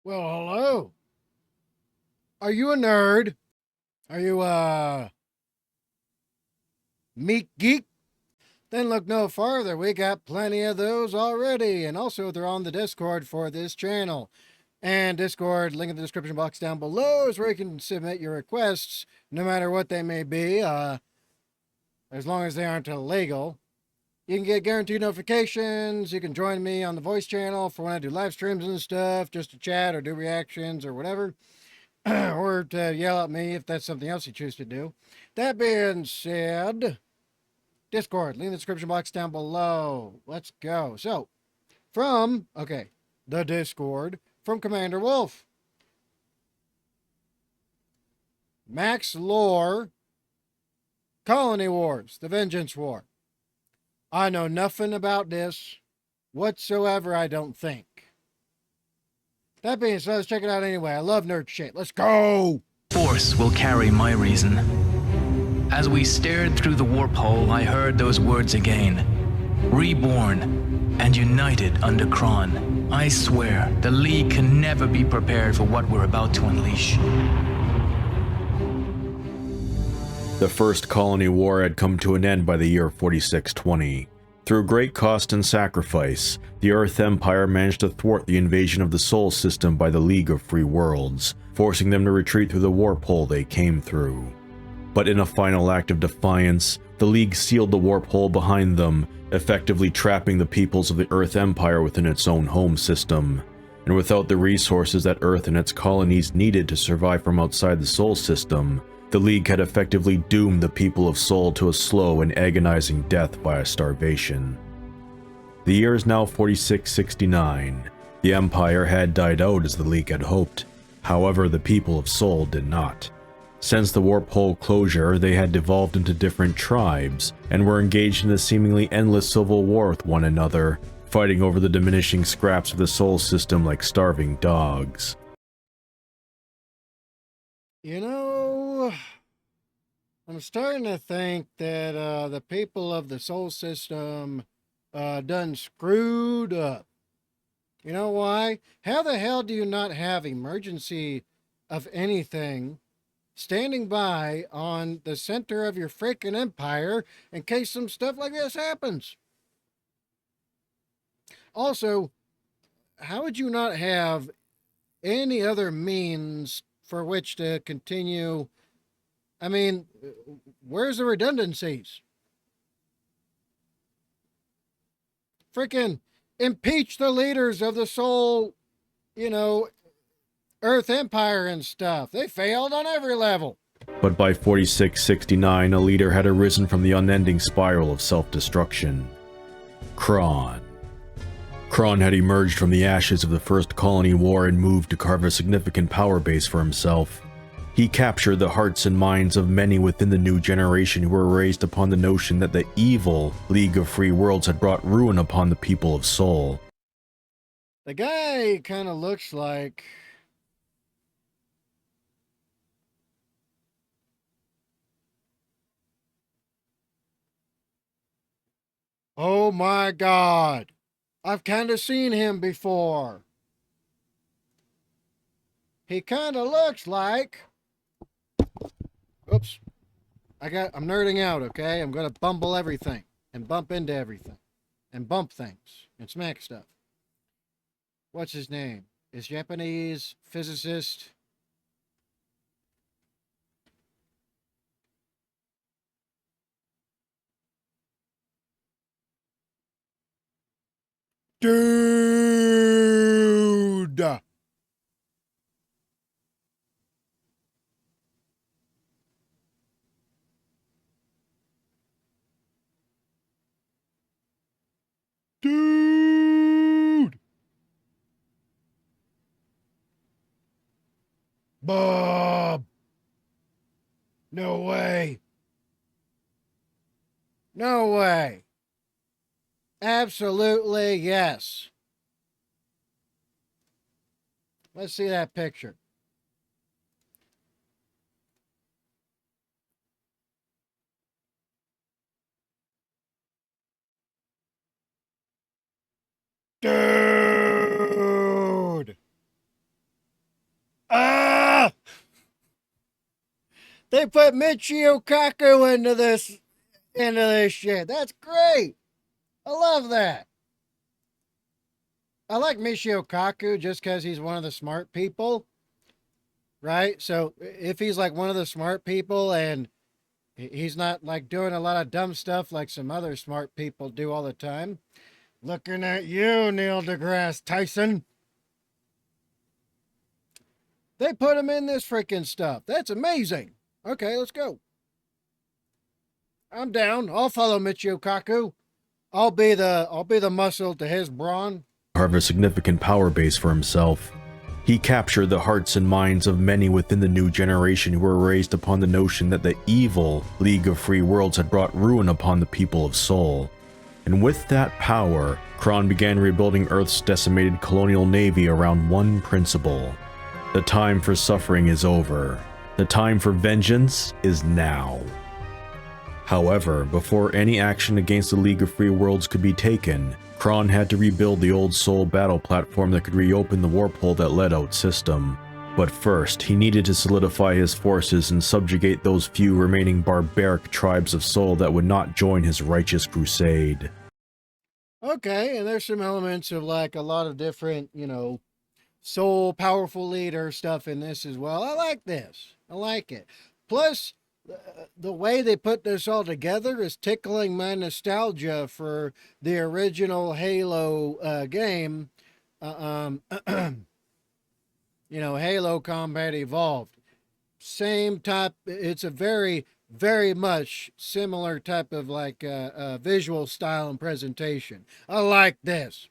Well, hello. Are you a nerd? Are you a meat geek? Then look no farther. We got plenty of those already. And also, they're on the Discord for this channel. And Discord, link in the description box down below, is where you can submit your requests, no matter what they may be, as long as they aren't illegal. You can get guaranteed notifications. You can join me on the voice channel for when I do live streams and stuff, just to chat or do reactions or whatever. Or to yell at me if that's something else you choose to do. That being said, Discord, link in the description box down below. Let's go. So, the Discord, from Commander Wolf. Max Lore, Colony Wars, The Vengeance War. I know nothing about this whatsoever, I don't think. That being said, let's check it out anyway. I love nerd shit. Let's go! Force will carry my reason. As we stared through the warp hole, I heard those words again. Reborn and united under Kron. I swear, the League can never be prepared for what we're about to unleash. The First Colony War had come to an end by the year 4620. Through great cost and sacrifice, the Earth Empire managed to thwart the invasion of the Sol System by the League of Free Worlds, forcing them to retreat through the warp hole they came through. But in a final act of defiance, the League sealed the warp hole behind them, effectively trapping the peoples of the Earth Empire within its own home system. And without the resources that Earth and its colonies needed to survive from outside the Sol System, the League had effectively doomed the people of Sol to a slow and agonizing death via starvation. The year is now 4669. The Empire had died out as the League had hoped. However, the people of Sol did not. Since the warp hole closure, they had devolved into different tribes, and were engaged in a seemingly endless civil war with one another, fighting over the diminishing scraps of the Sol System like starving dogs. You know, I'm starting to think that the people of the Sol System done screwed up. You know why? How the hell do you not have emergency of anything standing by on the center of your freaking empire in case some stuff like this happens? Also, how would you not have any other means for which to continue? I mean, where's the redundancies? Freaking impeach the leaders of the Sol, Earth Empire and stuff. They failed on every level. But by 4669, a leader had arisen from the unending spiral of self-destruction. Kron. Kron had emerged from the ashes of the First Colony War and moved to carve a significant power base for himself. He captured the hearts and minds of many within the new generation who were raised upon the notion that the evil League of Free Worlds had brought ruin upon the people of Sol. The guy kind of looks like... Oh my God. I've kind of seen him before. He kind of looks like... Oops. I'm nerding out, okay? I'm going to bumble everything and bump into everything and bump things and smack stuff. What's his name? Is Japanese physicist. Dude! Dude! Bob! No way! No way! Absolutely yes. Let's see that picture. Dude! They put Michio Kaku into this shit. That's great. I love that. I like Michio Kaku just because he's one of the smart people, right? So if he's like one of the smart people and he's not like doing a lot of dumb stuff like some other smart people do all the time. Looking at you, Neil deGrasse Tyson. They put him in this freaking stuff. That's amazing. Okay, let's go. I'm down. I'll follow Michio Kaku. I'll be the muscle to his brawn. Carve a significant power base for himself. He captured the hearts and minds of many within the new generation who were raised upon the notion that the evil League of Free Worlds had brought ruin upon the people of Sol. And with that power, Kron began rebuilding Earth's decimated colonial navy around one principle. The time for suffering is over. The time for vengeance is now. However, before any action against the League of Free Worlds could be taken, Kron had to rebuild the old Sol battle platform that could reopen the warp hole that led out system. But first, he needed to solidify his forces and subjugate those few remaining barbaric tribes of Sol that would not join his righteous crusade. Okay, and there's some elements of like a lot of different, soul powerful leader stuff in this as well. I like this. I like it. Plus, the way they put this all together is tickling my nostalgia for the original Halo game. Halo Combat Evolved. Same type. It's a very, very much similar type of like visual style and presentation. I like this.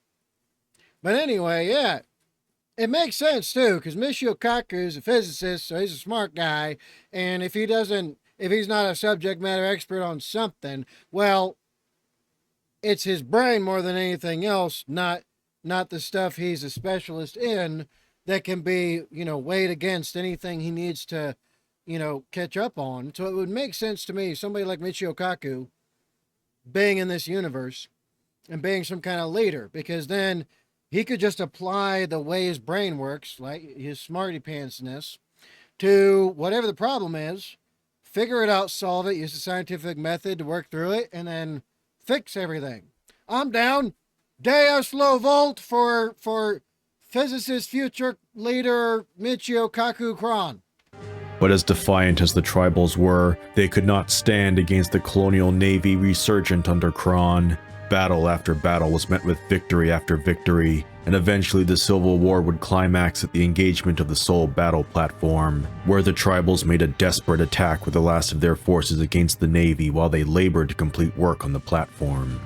But anyway, yeah, it makes sense too, because Michio Kaku is a physicist, so he's a smart guy, and if he's not a subject matter expert on something, well, it's his brain more than anything else, not the stuff he's a specialist in that can be, weighed against anything he needs to, catch up on. So it would make sense to me, somebody like Michio Kaku being in this universe and being some kind of leader, because then he could just apply the way his brain works, like his smarty pantsness, to whatever the problem is, figure it out, solve it, use the scientific method to work through it, and then fix everything. I'm down. Deus Lo Volt for physicist future leader Michio Kaku Kron. But as defiant as the tribals were, they could not stand against the colonial navy resurgent under Kron. Battle after battle was met with victory after victory, and eventually the Civil War would climax at the engagement of the Sol battle platform, where the tribals made a desperate attack with the last of their forces against the Navy while they labored to complete work on the platform.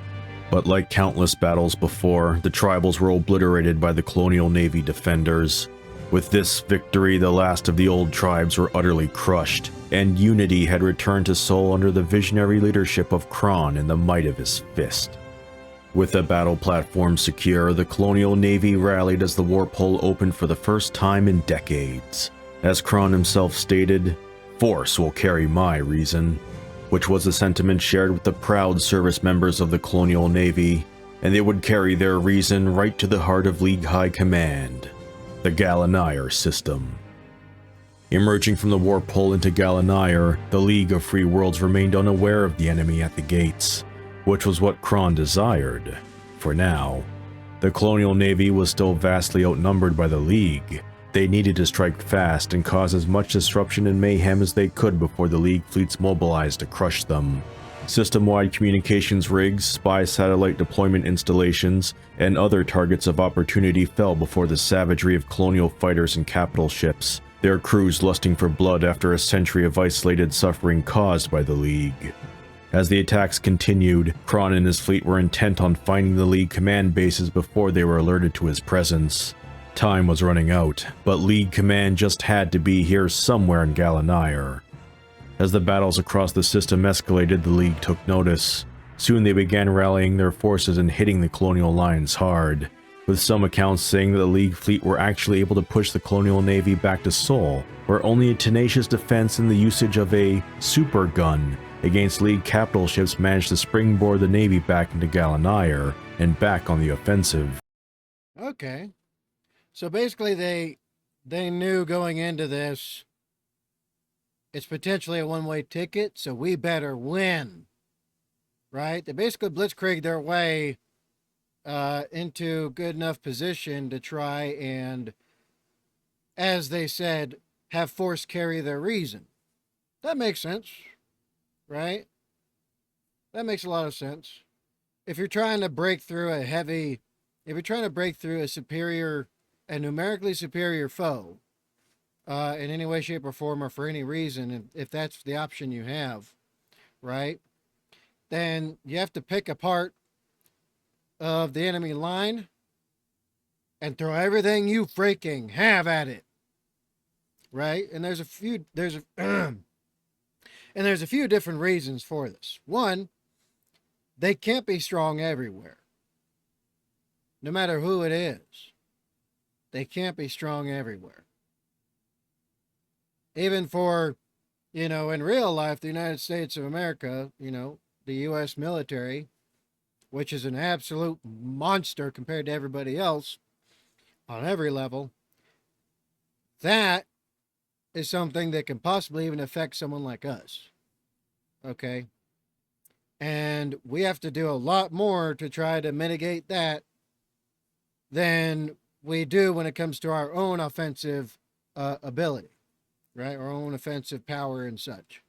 But like countless battles before, the tribals were obliterated by the colonial Navy defenders. With this victory, the last of the old tribes were utterly crushed, and unity had returned to Sol under the visionary leadership of Kron and the might of his fist. With the battle platform secure, the colonial navy rallied as the warp hole opened for the first time in decades. As Kron himself stated, "Force will carry my reason," which was a sentiment shared with the proud service members of the colonial navy, and they would carry their reason right to the heart of League High Command, the Galanire system. Emerging from the warp hole into Galanire, the League of Free Worlds remained unaware of the enemy at the gates, which was what Kron desired, for now. The colonial navy was still vastly outnumbered by the League. They needed to strike fast and cause as much disruption and mayhem as they could before the League fleets mobilized to crush them. System-wide communications rigs, spy satellite deployment installations, and other targets of opportunity fell before the savagery of colonial fighters and capital ships, their crews lusting for blood after a century of isolated suffering caused by the League. As the attacks continued, Kron and his fleet were intent on finding the League command bases before they were alerted to his presence. Time was running out, but League command just had to be here somewhere in Galanire. As the battles across the system escalated, the League took notice. Soon they began rallying their forces and hitting the colonial lines hard, with some accounts saying that the League fleet were actually able to push the colonial navy back to Sol, where only a tenacious defense and the usage of a super gun against League capital ships managed to springboard the Navy back into Galanire and back on the offensive. Okay. So basically they knew going into this it's potentially a one-way ticket, so we better win. Right? They basically blitzkrieg their way into good enough position to try and, as they said, have force carry their reason. That makes sense, right? That makes a lot of sense. If you're trying to break through a heavy, if you're trying to break through a numerically superior foe, in any way, shape, or form, or for any reason, if that's the option you have, right, then you have to pick a part of the enemy line and throw everything you freaking have at it, right? And there's a few different reasons for this. One, they can't be strong everywhere, no matter who it is. They can't be strong everywhere. Even for, in real life, the United States of America, the U.S. military, which is an absolute monster compared to everybody else on every level, that is something that can possibly even affect someone like us. Okay? And we have to do a lot more to try to mitigate that than we do when it comes to our own offensive ability, right? Our own offensive power and such.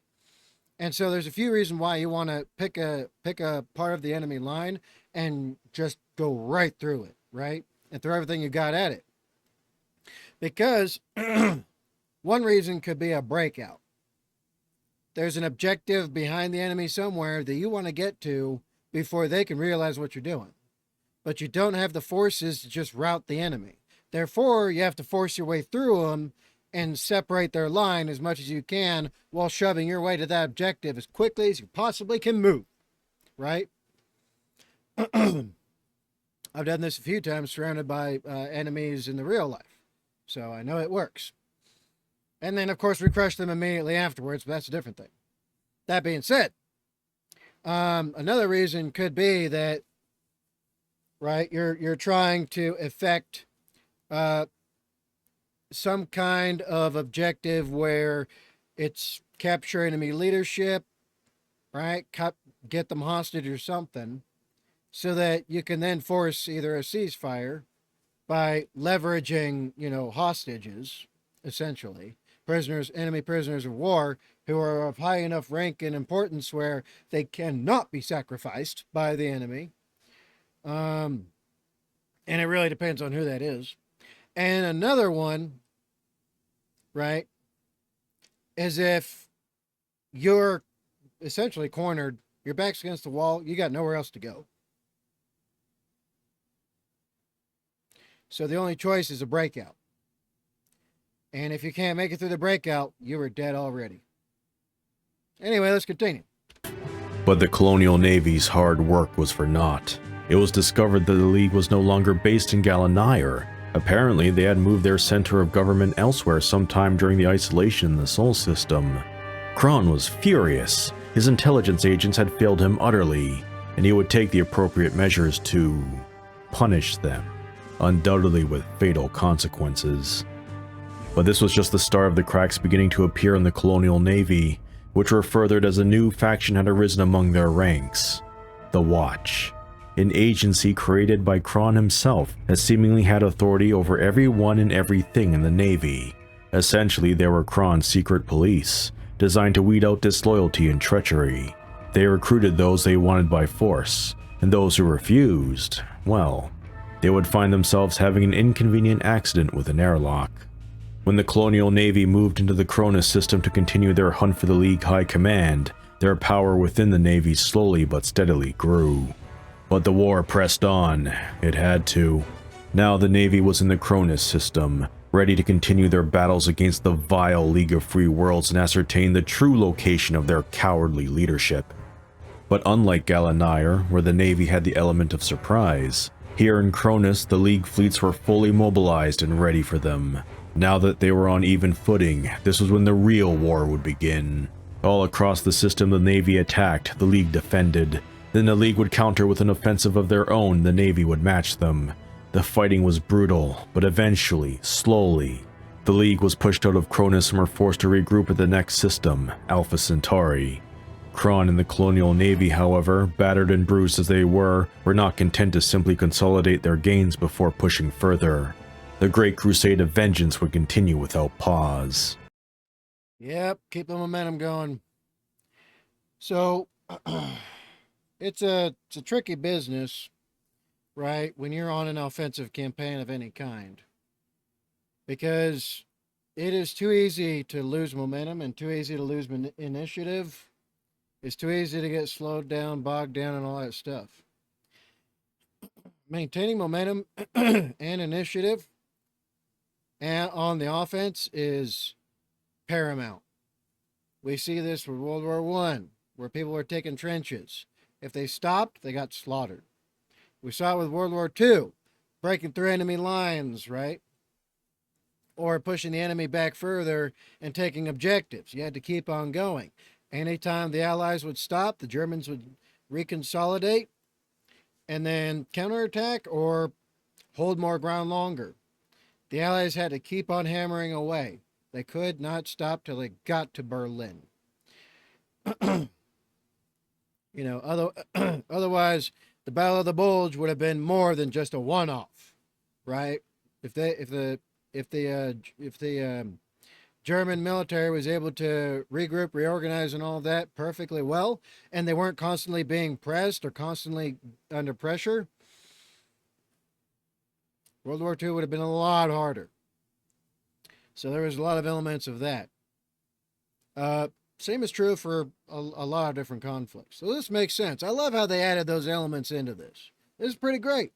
And so there's a few reasons why you want to pick a part of the enemy line and just go right through it, right? And throw everything you got at it. Because one reason could be a breakout. There's an objective behind the enemy somewhere that you want to get to before they can realize what you're doing. But you don't have the forces to just rout the enemy. Therefore, you have to force your way through them and separate their line as much as you can while shoving your way to that objective as quickly as you possibly can move, right? I've done this a few times surrounded by enemies in the real life, so I know it works. And then, of course, we crush them immediately afterwards, but that's a different thing. That being said, another reason could be that, right, you're trying to effect some kind of objective where it's capture enemy leadership, right? Get them hostage or something, so that you can then force either a ceasefire by leveraging, hostages, essentially, enemy prisoners of war who are of high enough rank and importance where they cannot be sacrificed by the enemy. And it really depends on who that is. And another one, right, is if you're essentially cornered, your back's against the wall, you got nowhere else to go. So the only choice is a breakout. And if you can't make it through the breakout, you were dead already. Anyway, let's continue. But the Colonial Navy's hard work was for naught. It was discovered that the League was no longer based in Galanair. Apparently, they had moved their center of government elsewhere sometime during the isolation in the Sol system. Kron was furious. His intelligence agents had failed him utterly, and he would take the appropriate measures to punish them, undoubtedly with fatal consequences. But this was just the start of the cracks beginning to appear in the Colonial Navy, which were furthered as a new faction had arisen among their ranks, the Watch. An agency created by Kron himself that seemingly had authority over everyone and everything in the Navy. Essentially, they were Kron's secret police, designed to weed out disloyalty and treachery. They recruited those they wanted by force, and those who refused, well, they would find themselves having an inconvenient accident with an airlock. When the Colonial Navy moved into the Cronus system to continue their hunt for the League High Command, their power within the Navy slowly but steadily grew. But the war pressed on. It had to. Now the Navy was in the Cronus system, ready to continue their battles against the vile League of Free Worlds and ascertain the true location of their cowardly leadership. But unlike Galanair, where the Navy had the element of surprise, here in Cronus the League fleets were fully mobilized and ready for them. Now that they were on even footing, this was when the real war would begin. All across the system the Navy attacked, the League defended. Then the League would counter with an offensive of their own, the Navy would match them. The fighting was brutal, but eventually, slowly, the The League was pushed out of Cronus and were forced to regroup at the next system, Alpha Centauri. Kron and the Colonial Navy, however, battered and bruised as they were not content to simply consolidate their gains before pushing further. The Great Crusade of Vengeance would continue without pause. Yep, keep the momentum going. So, it's a tricky business, right, when you're on an offensive campaign of any kind. Because it is too easy to lose momentum and too easy to lose initiative. It's too easy to get slowed down, bogged down, and all that stuff. Maintaining momentum and initiative on the offense is paramount. We see this with World War I, where people were taking trenches. If they stopped, they got slaughtered. We saw it with World War II, breaking through enemy lines, right? Or pushing the enemy back further and taking objectives. You had to keep on going. Anytime the Allies would stop, the Germans would reconsolidate and then counterattack or hold more ground longer. The Allies had to keep on hammering away. They could not stop till they got to Berlin. Otherwise, the Battle of the Bulge would have been more than just a one-off, right? If the German military was able to regroup, reorganize, and all that perfectly well, and they weren't constantly being pressed or constantly under pressure, World War II would have been a lot harder. So there was a lot of elements of that. Same is true for a lot of different conflicts. So this makes sense. I love how they added those elements into this. This is pretty great.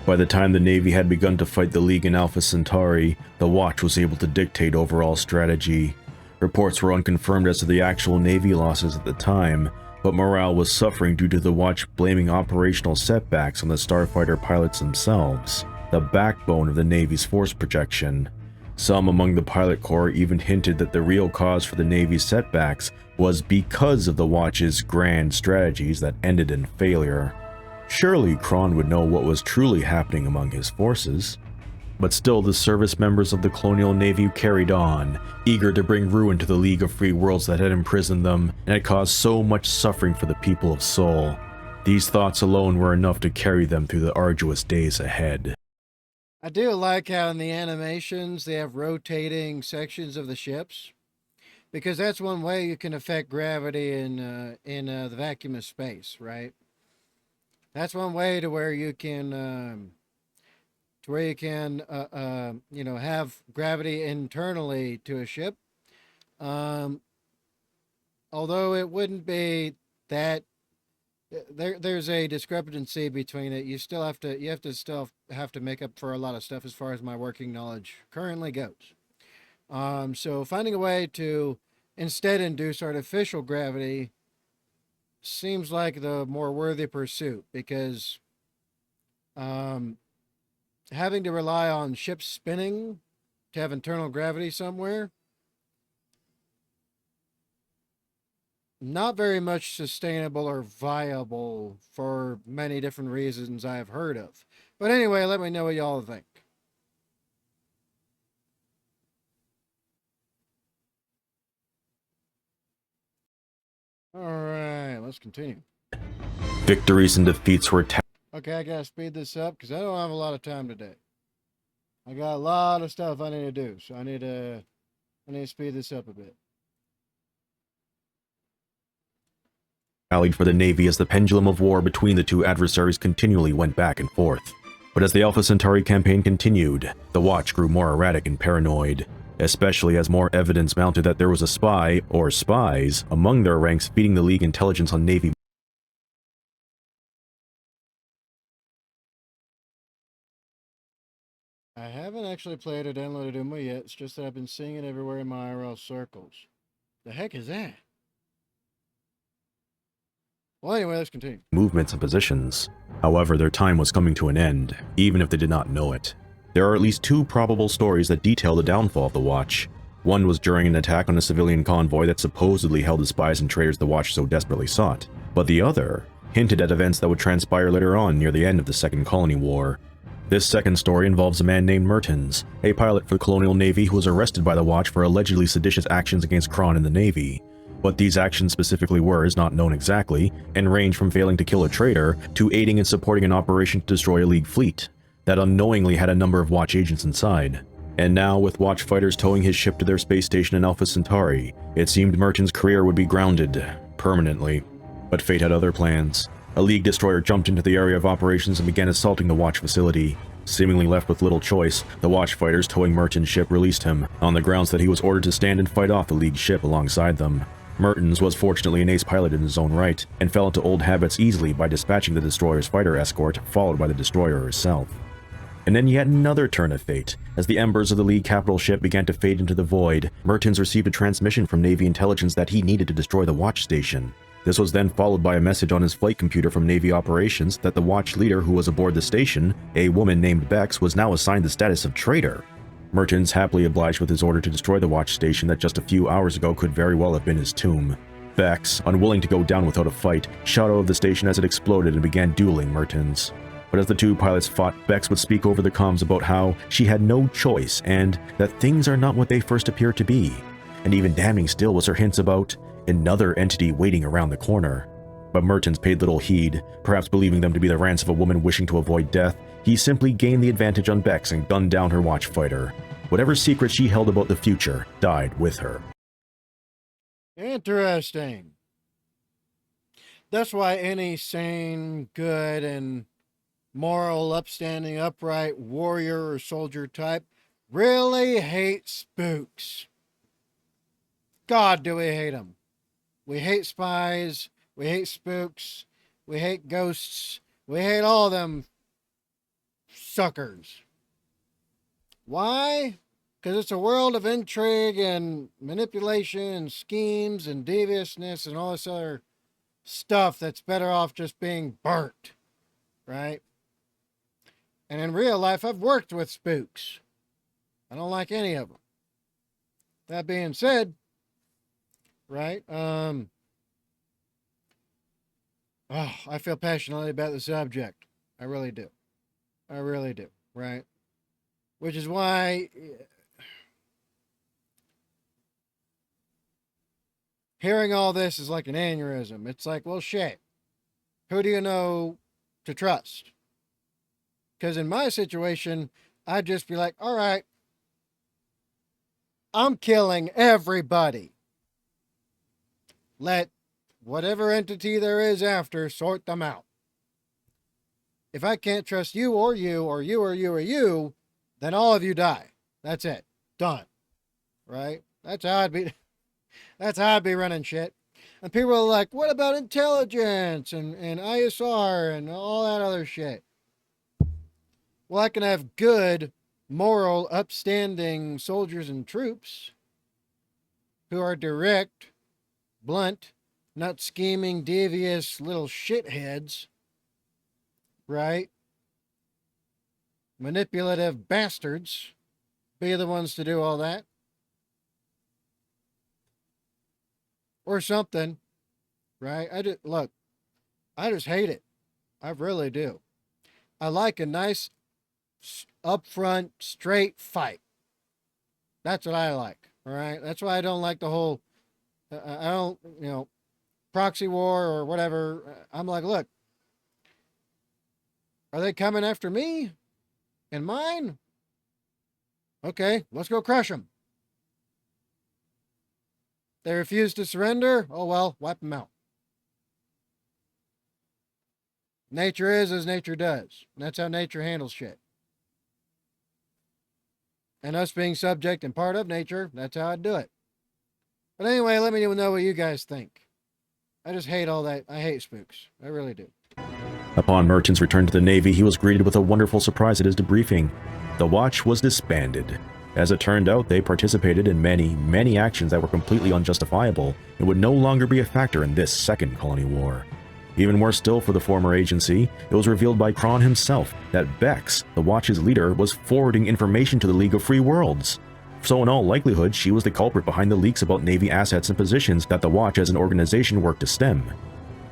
By the time the Navy had begun to fight the League in Alpha Centauri, the Watch was able to dictate overall strategy. Reports were unconfirmed as to the actual Navy losses at the time, but morale was suffering due to the Watch blaming operational setbacks on the starfighter pilots themselves, the backbone of the Navy's force projection. Some among the pilot corps even hinted that the real cause for the Navy's setbacks was because of the Watch's grand strategies that ended in failure. Surely Kron would know what was truly happening among his forces. But still, the service members of the Colonial Navy carried on, eager to bring ruin to the League of Free Worlds that had imprisoned them and had caused so much suffering for the people of Sol. These thoughts alone were enough to carry them through the arduous days ahead. I do like how in the animations they have rotating sections of the ships, because that's one way you can affect gravity in the vacuum of space, right? That's one way to where you can have gravity internally to a ship. Although it wouldn't be that. There's a discrepancy between it. You still have to make up for a lot of stuff as far as my working knowledge currently goes. So finding a way to instead induce artificial gravity seems like the more worthy pursuit, because having to rely on ships spinning to have internal gravity somewhere, not very much sustainable or viable for many different reasons I've heard of. But anyway, let me know what y'all think. All right, let's continue. Victories and defeats were Okay, I gotta speed this up because I don't have a lot of time today. I got a lot of stuff I need to do, so I need to speed this up a bit. Rallied for the Navy as the pendulum of war between the two adversaries continually went back and forth. But as the Alpha Centauri campaign continued, the Watch grew more erratic and paranoid, especially as more evidence mounted that there was a spy, or spies, among their ranks feeding the League intelligence on Navy. I haven't actually played or downloaded Uma yet, it's just that I've been seeing it everywhere in my IRL circles. The heck is that? Well, anyway, let's continue. Movements and positions. However, their time was coming to an end, even if they did not know it. There are at least two probable stories that detail the downfall of the Watch. One was during an attack on a civilian convoy that supposedly held the spies and traitors the Watch so desperately sought, but the other hinted at events that would transpire later on near the end of the Second Colony War. This second story involves a man named Mertens, a pilot for the Colonial Navy who was arrested by the Watch for allegedly seditious actions against Kron and the Navy. What these actions specifically were is not known exactly, and range from failing to kill a traitor to aiding and supporting an operation to destroy a League fleet that unknowingly had a number of Watch agents inside. And now, with Watch fighters towing his ship to their space station in Alpha Centauri, it seemed Mertens' career would be grounded permanently. But fate had other plans. A League destroyer jumped into the area of operations and began assaulting the Watch facility. Seemingly left with little choice, the Watch fighters towing Mertens' ship released him, on the grounds that he was ordered to stand and fight off the League ship alongside them. Mertens was fortunately an ace pilot in his own right, and fell into old habits easily by dispatching the destroyer's fighter escort, followed by the destroyer herself. And then yet another turn of fate. As the embers of the League capital ship began to fade into the void, Mertens received a transmission from Navy intelligence that he needed to destroy the Watch station. This was then followed by a message on his flight computer from Navy operations that the Watch leader who was aboard the station, a woman named Bex, was now assigned the status of traitor. Mertens happily obliged with his order to destroy the Watch station that just a few hours ago could very well have been his tomb. Bex, unwilling to go down without a fight, shot out of the station as it exploded and began dueling Mertens. But as the two pilots fought, Bex would speak over the comms about how she had no choice and that things are not what they first appear to be. And even damning still was her hints about another entity waiting around the corner. But Mertens paid little heed, perhaps believing them to be the rants of a woman wishing to avoid death. He simply gained the advantage on Bex and gunned down her Watch fighter. Whatever secret she held about the future died with her. Interesting. That's why any sane, good, and moral, upstanding, upright warrior or soldier type really hates spooks. God, do we hate them. We hate spies. We hate spooks. We hate ghosts. We hate all of them suckers. Why? Because it's a world of intrigue and manipulation and schemes and deviousness and all this other stuff that's better off just being burnt, right? And in real life, I've worked with spooks. I don't like any of them. That being said, right, I feel passionately about the subject. I really do. I really do, right? Which is why hearing all this is like an aneurysm. It's like, well, shit. Who do you know to trust? Because in my situation, I'd just be like, all right, I'm killing everybody. Let whatever entity there is after sort them out. If I can't trust you or you or you or you or you, then all of you die. That's it. Done. Right? That's how I'd be running shit. And people are like, what about intelligence and ISR and all that other shit? Well, I can have good, moral, upstanding soldiers and troops who are direct, blunt, not scheming, devious little shitheads, right? Manipulative bastards be the ones to do all that. Or something, right? I just hate it. I really do. I like a nice, upfront, straight fight. That's what I like, all right? That's why I don't like the whole, I don't, proxy war or whatever. I'm like, look, are they coming after me and mine? Okay, let's go crush them. They refuse to surrender? Oh well, wipe them out. Nature is as nature does. And that's how nature handles shit. And us being subject and part of nature, that's how I'd do it. But anyway, let me know what you guys think. I just hate all that. I hate spooks. I really do. Upon Mertens' return to the Navy, he was greeted with a wonderful surprise at his debriefing. The Watch was disbanded. As it turned out, they participated in many, many actions that were completely unjustifiable and would no longer be a factor in this second colony war. Even worse still for the former agency, it was revealed by Kron himself that Bex, the Watch's leader, was forwarding information to the League of Free Worlds. So in all likelihood, she was the culprit behind the leaks about Navy assets and positions that the Watch as an organization worked to stem.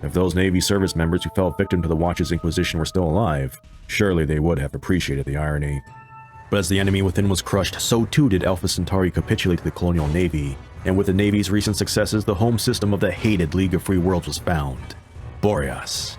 If those Navy service members who fell victim to the Watch's Inquisition were still alive, surely they would have appreciated the irony. But as the enemy within was crushed, so too did Alpha Centauri capitulate to the Colonial Navy, and with the Navy's recent successes, the home system of the hated League of Free Worlds was found. Boreas.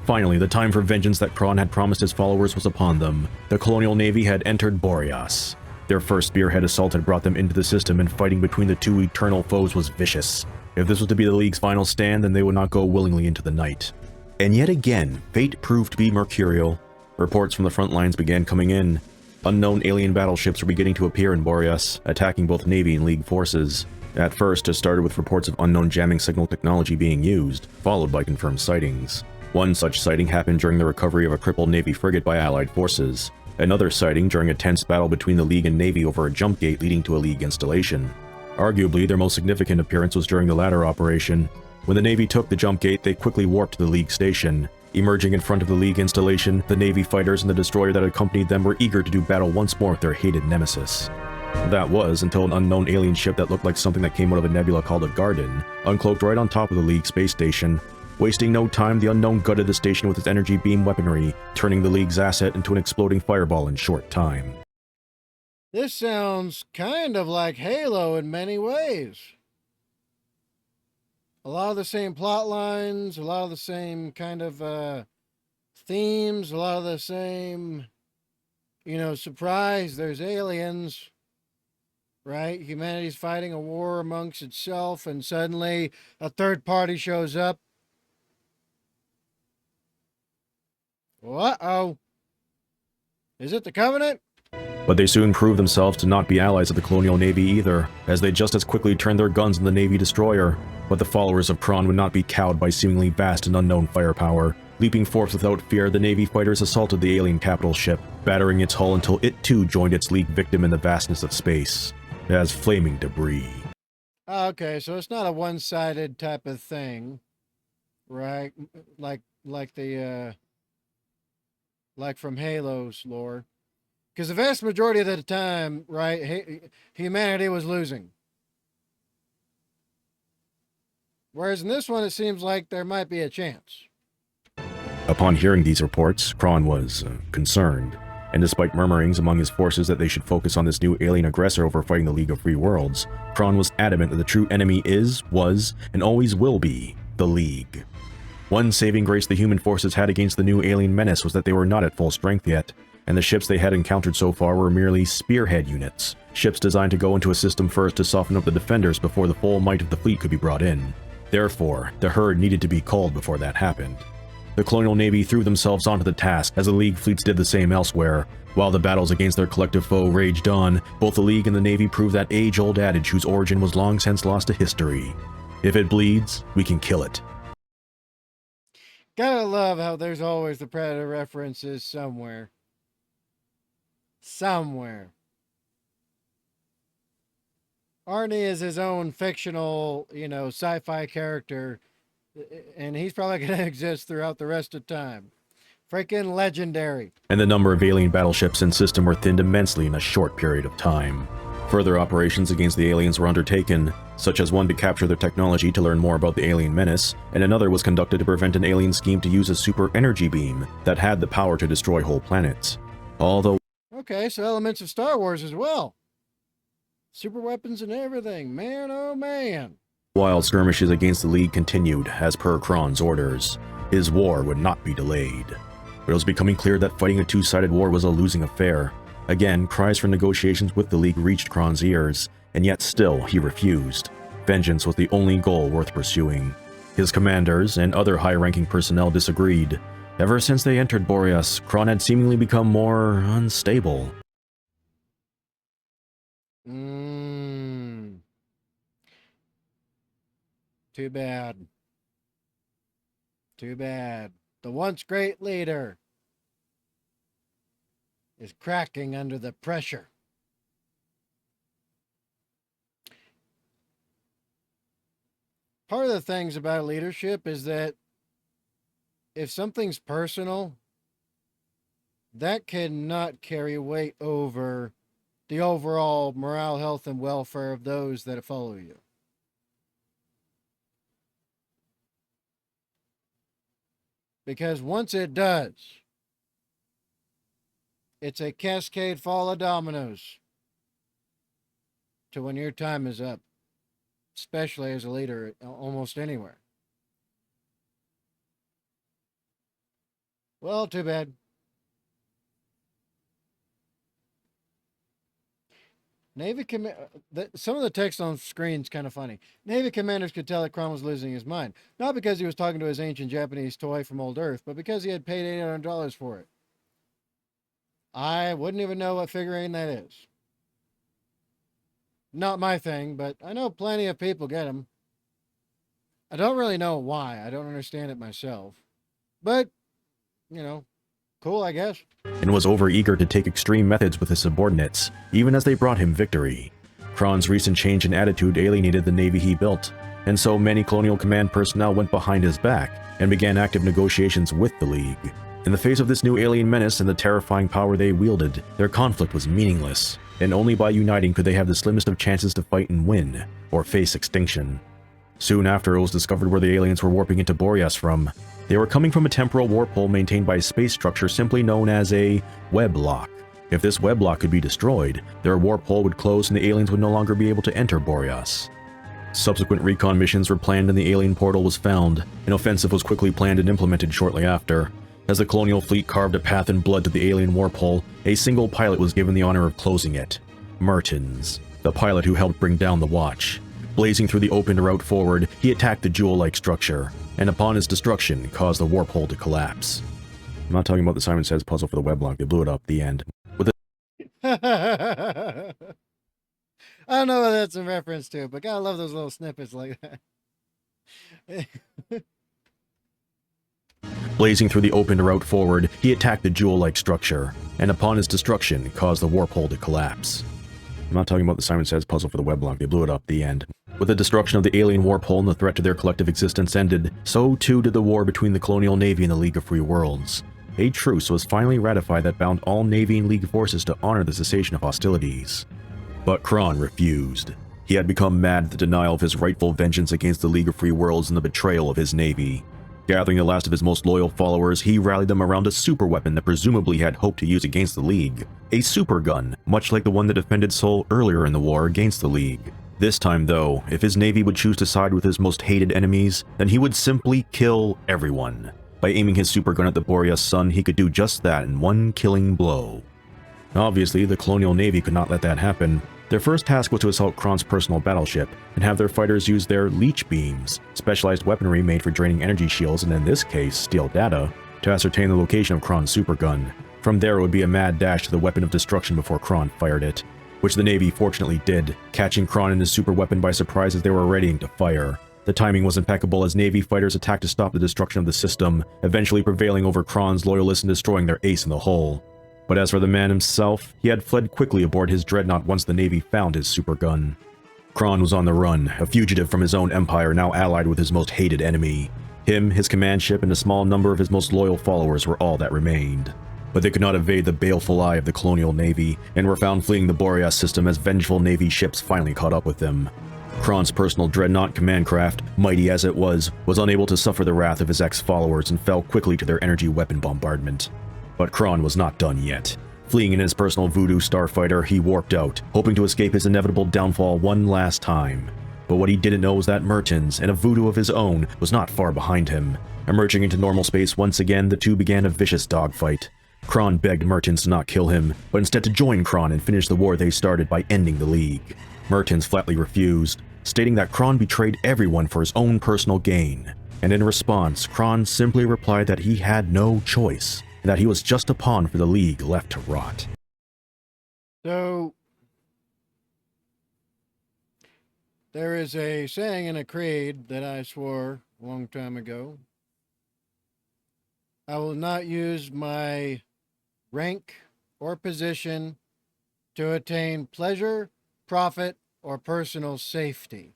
Finally, the time for vengeance that Kron had promised his followers was upon them. The Colonial Navy had entered Boreas. Their first spearhead assault had brought them into the system, and fighting between the two eternal foes was vicious. If this was to be the League's final stand, then they would not go willingly into the night. And yet again, fate proved to be mercurial. Reports from the front lines began coming in. Unknown alien battleships were beginning to appear in Boreas, attacking both Navy and League forces. At first, it started with reports of unknown jamming signal technology being used, followed by confirmed sightings. One such sighting happened during the recovery of a crippled Navy frigate by Allied forces. Another sighting during a tense battle between the League and Navy over a jump gate leading to a League installation. Arguably, their most significant appearance was during the latter operation. When the Navy took the jump gate, they quickly warped to the League station. Emerging in front of the League installation, the Navy fighters and the destroyer that accompanied them were eager to do battle once more with their hated nemesis. That was until an unknown alien ship that looked like something that came out of a nebula called a garden uncloaked right on top of the League space station. Wasting no time, the unknown gutted the station with its energy beam weaponry, turning the League's asset into an exploding fireball in short time. This sounds kind of like Halo in many ways. A lot of the same plot lines, a lot of the same kind of themes, a lot of the same, surprise, there's aliens, right? Humanity's fighting a war amongst itself, and suddenly a third party shows up. Uh-oh. Is it the Covenant? But they soon proved themselves to not be allies of the Colonial Navy either, as they just as quickly turned their guns on the Navy destroyer. But the followers of Kron would not be cowed by seemingly vast and unknown firepower. Leaping forth without fear, the Navy fighters assaulted the alien capital ship, battering its hull until it too joined its League victim in the vastness of space, as flaming debris. Okay, so it's not a one-sided type of thing, right? Like from Halo's lore. Because the vast majority of the time, right, humanity was losing. Whereas in this one, it seems like there might be a chance. Upon hearing these reports, Kron was concerned, and despite murmurings among his forces that they should focus on this new alien aggressor over fighting the League of Free Worlds, Kron was adamant that the true enemy is, was, and always will be the League. One saving grace the human forces had against the new alien menace was that they were not at full strength yet, and the ships they had encountered so far were merely spearhead units, ships designed to go into a system first to soften up the defenders before the full might of the fleet could be brought in. Therefore, the herd needed to be culled before that happened. The Colonial Navy threw themselves onto the task, as the League fleets did the same elsewhere. While the battles against their collective foe raged on, both the League and the Navy proved that age-old adage whose origin was long since lost to history. If it bleeds, we can kill it. Gotta love how there's always the Predator references somewhere. Somewhere. Arnie is his own fictional, sci-fi character, and he's probably going to exist throughout the rest of time. Freaking legendary. And the number of alien battleships in system were thinned immensely in a short period of time. Further operations against the aliens were undertaken, such as one to capture their technology to learn more about the alien menace, and another was conducted to prevent an alien scheme to use a super energy beam that had the power to destroy whole planets. Although... Okay, so elements of Star Wars as well. Super weapons and everything. Man, oh man. While skirmishes against the League continued, as per Kron's orders, his war would not be delayed. But it was becoming clear that fighting a two-sided war was a losing affair. Again, cries for negotiations with the League reached Kron's ears, and yet still he refused. Vengeance was the only goal worth pursuing. His commanders and other high-ranking personnel disagreed. Ever since they entered Boreas, Kron had seemingly become more unstable. Too bad. Too bad. The once great leader is cracking under the pressure. Part of the things about leadership is that if something's personal, that cannot carry weight over the overall morale, health, and welfare of those that follow you. Because once it does, it's a cascade fall of dominoes to when your time is up, especially as a leader almost anywhere. Well, too bad. Some of the text on screen is kind of funny. Navy commanders could tell that Kron was losing his mind, not because he was talking to his ancient Japanese toy from old Earth, but because he had paid $800 for it. I wouldn't even know what figurine that is. Not my thing, but I know plenty of people get them. I don't really know why. I don't understand it myself. But, cool, I guess. And was overeager to take extreme methods with his subordinates, even as they brought him victory. Kron's recent change in attitude alienated the navy he built, and so many Colonial Command personnel went behind his back and began active negotiations with the League. In the face of this new alien menace and the terrifying power they wielded, their conflict was meaningless, and only by uniting could they have the slimmest of chances to fight and win, or face extinction. Soon after it was discovered where the aliens were warping into Boreas from. They were coming from a temporal warp hole maintained by a space structure simply known as a web lock. If this web lock could be destroyed, their warp hole would close and the aliens would no longer be able to enter Boreas. Subsequent recon missions were planned and the alien portal was found. An offensive was quickly planned and implemented shortly after. As the colonial fleet carved a path in blood to the alien warp hole, a single pilot was given the honor of closing it. Mertens, the pilot who helped bring down the watch. Blazing through the opened route forward, he attacked the jewel-like structure, and upon its destruction, caused the warp hole to collapse. I'm not talking about the Simon Says puzzle for the weblock. They blew it up. The end. With I don't know what that's a reference to, but gotta love those little snippets like that. Blazing through the opened route forward, he attacked the jewel-like structure, and upon its destruction, caused the warp hole to collapse. I'm not talking about the Simon Says puzzle for the weblock. They blew it up. The end. With the destruction of the alien warp hole and the threat to their collective existence ended, so too did the war between the Colonial Navy and the League of Free Worlds. A truce was finally ratified that bound all Navy and League forces to honor the cessation of hostilities. But Kron refused. He had become mad at the denial of his rightful vengeance against the League of Free Worlds and the betrayal of his Navy. Gathering the last of his most loyal followers, he rallied them around a superweapon that presumably had hoped to use against the League. A supergun, much like the one that defended Sol earlier in the war against the League. This time though, if his Navy would choose to side with his most hated enemies, then he would simply kill everyone. By aiming his supergun at the Boreas sun, he could do just that in one killing blow. Obviously, the Colonial Navy could not let that happen. Their first task was to assault Kron's personal battleship, and have their fighters use their leech beams, specialized weaponry made for draining energy shields and in this case, steal data, to ascertain the location of Kron's supergun. From there it would be a mad dash to the weapon of destruction before Kron fired it, which the Navy fortunately did, catching Kron and his superweapon by surprise as they were readying to fire. The timing was impeccable as Navy fighters attacked to stop the destruction of the system, eventually prevailing over Kron's loyalists and destroying their ace in the hole. But as for the man himself, he had fled quickly aboard his dreadnought once the Navy found his supergun. Kron was on the run, a fugitive from his own empire now allied with his most hated enemy. Him, his command ship, and a small number of his most loyal followers were all that remained. But they could not evade the baleful eye of the Colonial Navy, and were found fleeing the Boreas system as vengeful Navy ships finally caught up with them. Kron's personal dreadnought command craft, mighty as it was unable to suffer the wrath of his ex-followers and fell quickly to their energy weapon bombardment. But Kron was not done yet. Fleeing in his personal voodoo starfighter, he warped out, hoping to escape his inevitable downfall one last time. But what he didn't know was that Mertens, and a voodoo of his own, was not far behind him. Emerging into normal space once again, the two began a vicious dogfight. Kron begged Mertens to not kill him, but instead to join Kron and finish the war they started by ending the League. Mertens flatly refused, stating that Kron betrayed everyone for his own personal gain. And in response, Kron simply replied that he had no choice, and that he was just a pawn for the League left to rot. So, there is a saying in a creed that I swore a long time ago. I will not use my rank or position to attain pleasure, profit, or personal safety.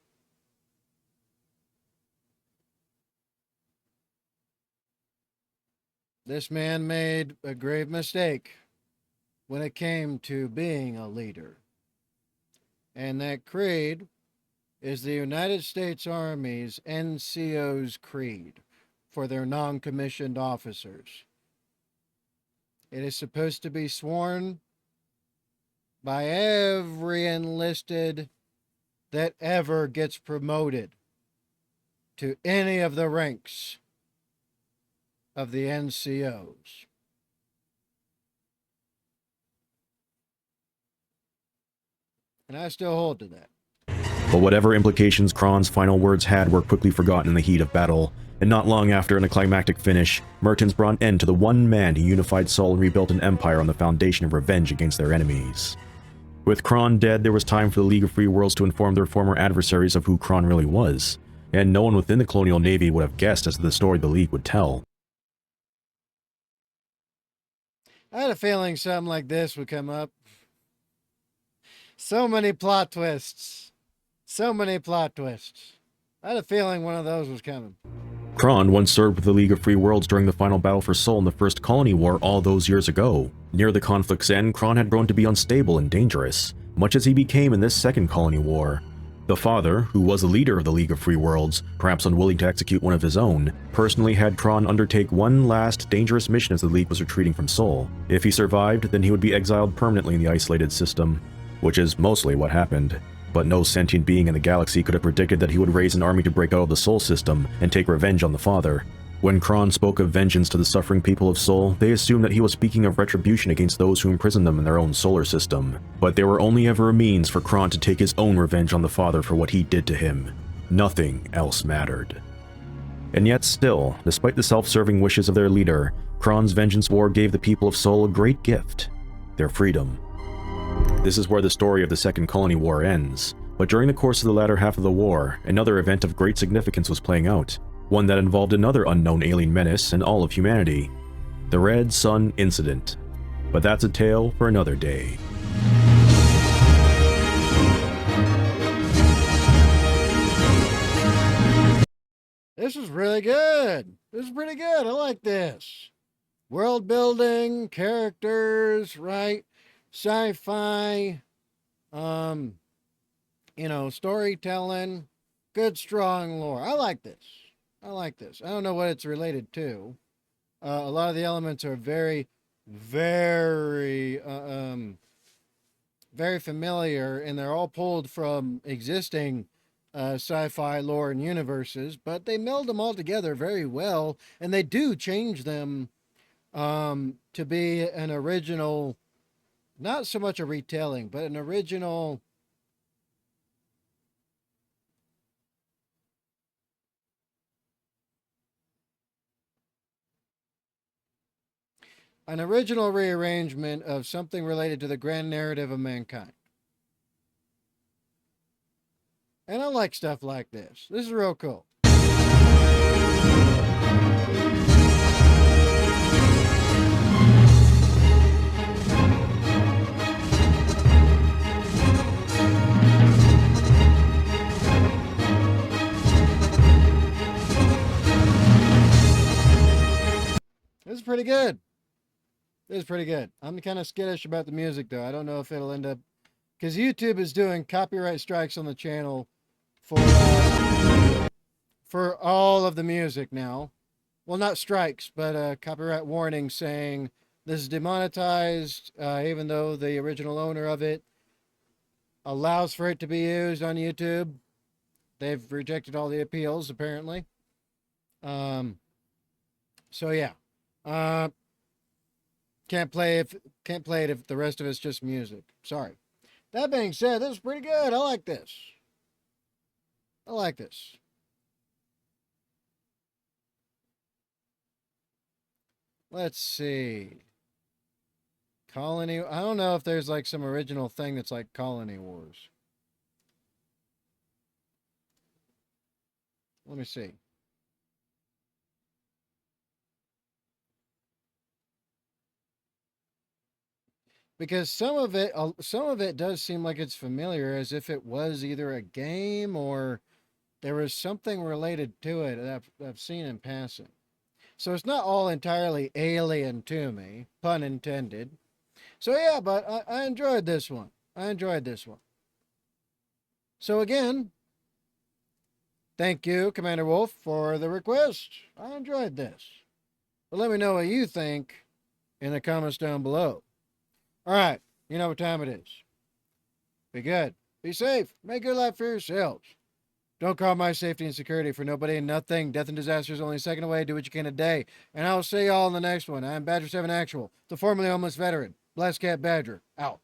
This man made a grave mistake when it came to being a leader. And that creed is the United States Army's NCO's creed for their non-commissioned officers. It is supposed to be sworn by every enlisted that ever gets promoted to any of the ranks of the NCOs. And I still hold to that. But whatever implications Kron's final words had were quickly forgotten in the heat of battle, and not long after, in a climactic finish, Mertens brought an end to the one man who unified Sol and rebuilt an empire on the foundation of revenge against their enemies. With Kron dead, there was time for the League of Free Worlds to inform their former adversaries of who Kron really was, and no one within the Colonial Navy would have guessed as to the story the League would tell. I had a feeling something like this would come up. So many plot twists. So many plot twists. I had a feeling one of those was coming. Kron once served with the League of Free Worlds during the final battle for Sol in the First Colony War all those years ago. Near the conflict's end, Kron had grown to be unstable and dangerous, much as he became in this Second Colony War. The father, who was the leader of the League of Free Worlds, perhaps unwilling to execute one of his own, personally had Kron undertake one last dangerous mission as the League was retreating from Sol. If he survived, then he would be exiled permanently in the isolated system, which is mostly what happened. But no sentient being in the galaxy could have predicted that he would raise an army to break out of the Sol system and take revenge on the father. When Kron spoke of vengeance to the suffering people of Sol, they assumed that he was speaking of retribution against those who imprisoned them in their own solar system. But they were only ever a means for Kron to take his own revenge on the father for what he did to him. Nothing else mattered. And yet still, despite the self-serving wishes of their leader, Kron's vengeance war gave the people of Sol a great gift: their freedom. This is where the story of the Second Colony War ends, but during the course of the latter half of the war, another event of great significance was playing out, one that involved another unknown alien menace and all of humanity: the Red Sun Incident. But that's a tale for another day. This is really good. This is pretty good. I like this. World building, characters, right? Sci-fi, storytelling, good strong lore. I like this. I like this. I don't know what it's related to. A lot of the elements are very, very, very familiar, and they're all pulled from existing sci-fi lore and universes, but they meld them all together very well, and they do change them to be an original, not so much a retelling, but an original rearrangement of something related to the grand narrative of mankind. And I like stuff like this. This is real cool. This is pretty good. This is pretty good. I'm kind of skittish about the music, though. I don't know if it'll end up... because YouTube is doing copyright strikes on the channel for all of the music now. Well, not strikes, but copyright warning saying this is demonetized, even though the original owner of it allows for it to be used on YouTube. They've rejected all the appeals, apparently. So yeah. Can't play it if the rest of it's just music. Sorry. That being said, this is pretty good. I like this. I like this. Let's see. Colony. I don't know if there's like some original thing that's like Colony Wars. Let me see. Because some of it does seem like it's familiar, as if it was either a game or there was something related to it that I've seen in passing. So it's not all entirely alien to me, pun intended. So yeah, but I enjoyed this one. I enjoyed this one. So again, Thank you, Commander Wolf, for the request. I enjoyed this. But let me know what you think in the comments down below. All right, you know what time it is. Be good. Be safe. Make good life for yourselves. Don't call my safety and security for nobody and nothing. Death and disaster is only a second away. Do what you can today. And I'll see y'all in the next one. I'm Badger 7 Actual, the formerly homeless veteran. Blast Cat Badger, out.